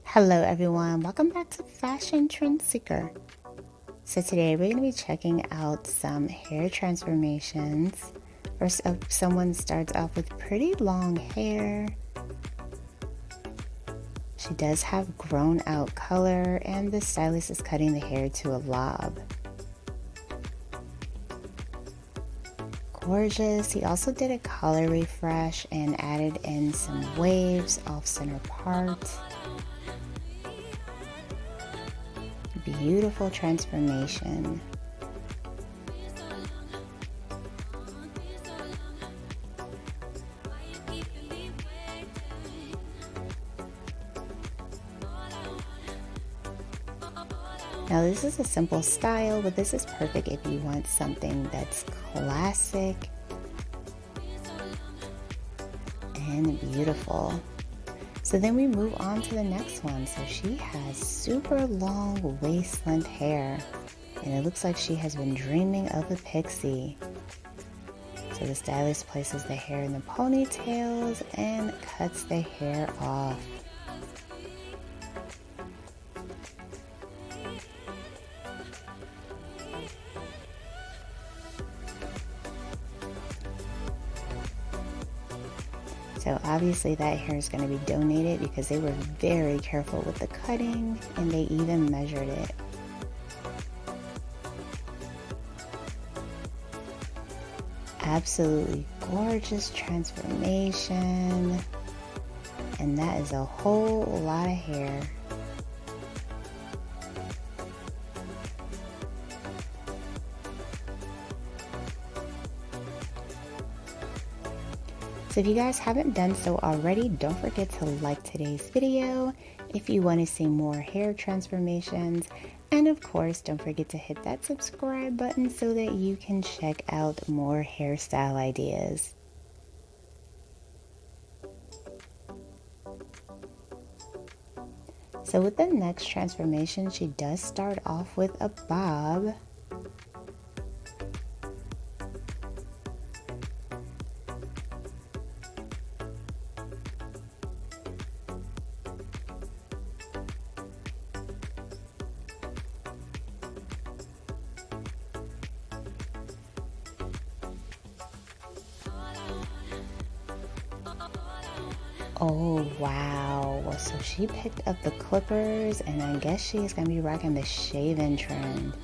Hello everyone, welcome back to Fashion Trend Seeker. So today we're going to be checking out some hair transformations. First up, someone starts off with pretty long hair. She does have grown out color and the stylist is cutting the hair to a lob. Gorgeous. He also did a color refresh and added in some waves off center part. Beautiful transformation. Now this is a simple style, but this is perfect if you want something that's classic and beautiful. So then we move on to the next one. So she has super long waist length hair and it looks like she has been dreaming of a pixie. So the stylist places the hair in the ponytails and cuts the hair off. So obviously that hair is going to be donated because they were very careful with the cutting and they even measured it. Absolutely gorgeous transformation. And that is a whole lot of hair. So if you guys haven't done so already, don't forget to like today's video if you want to see more hair transformations. And of course, don't forget to hit that subscribe button so that you can check out more hairstyle ideas. So with the next transformation, she does start off with a bob. Oh wow, so she picked up the clippers and I guess she is going to be rocking the shave-in trend.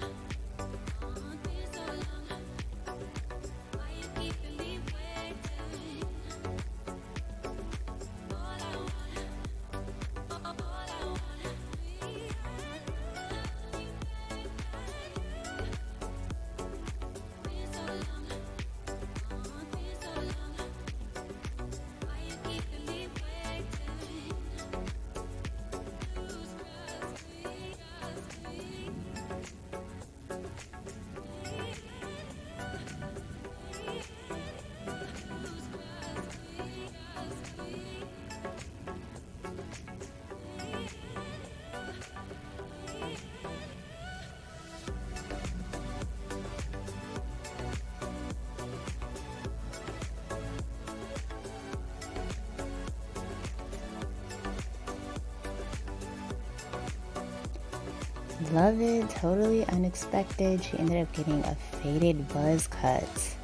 Love it, totally unexpected. She ended up getting a faded buzz cut.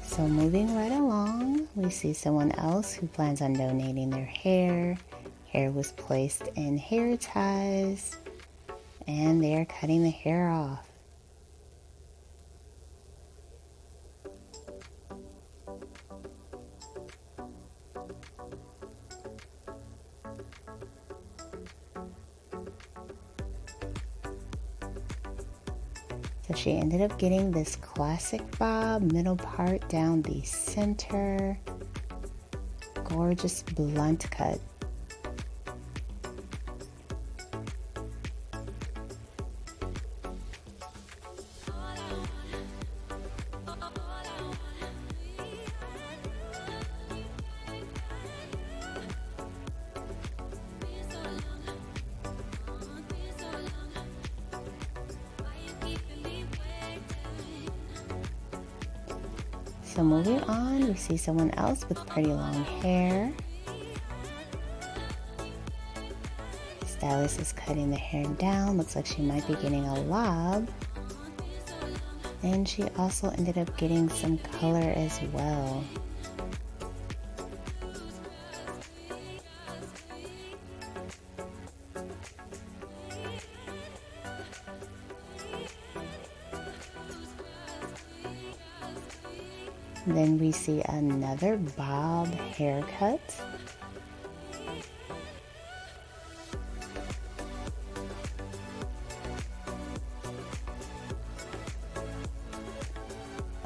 So moving right along, we see someone else who plans on donating their hair. Hair was placed in hair ties and they are cutting the hair off. So she ended up getting this classic bob, middle part down the center. Gorgeous blunt cut. So moving on, we see someone else with pretty long hair. Stylist is cutting the hair down. Looks like she might be getting a lob. And she also ended up getting some color as well. Then we see another bob haircut.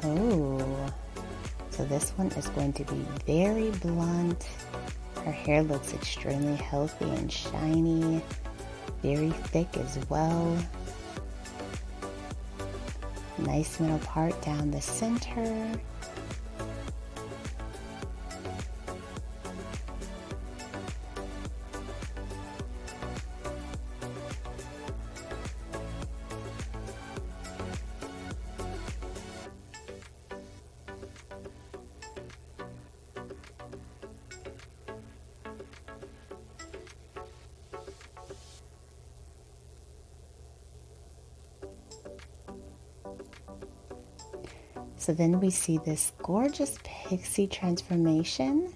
Oh, so this one is going to be very blunt. Her hair looks extremely healthy and shiny, very thick as well. Nice middle part down the center. So then we see this gorgeous pixie transformation.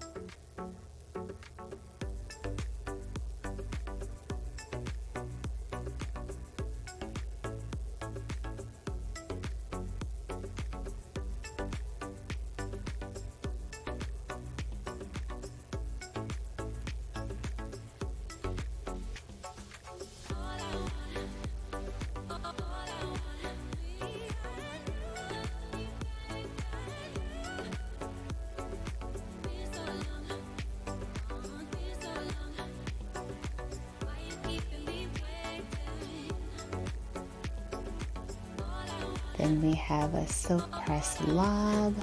Then we have a silk press lob.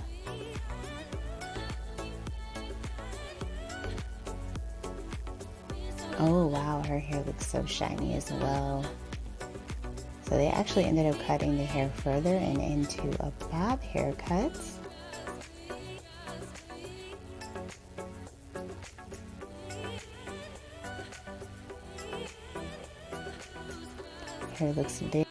Oh wow, her hair looks so shiny as well. So they actually ended up cutting the hair further and into a bob haircut. Hair looks very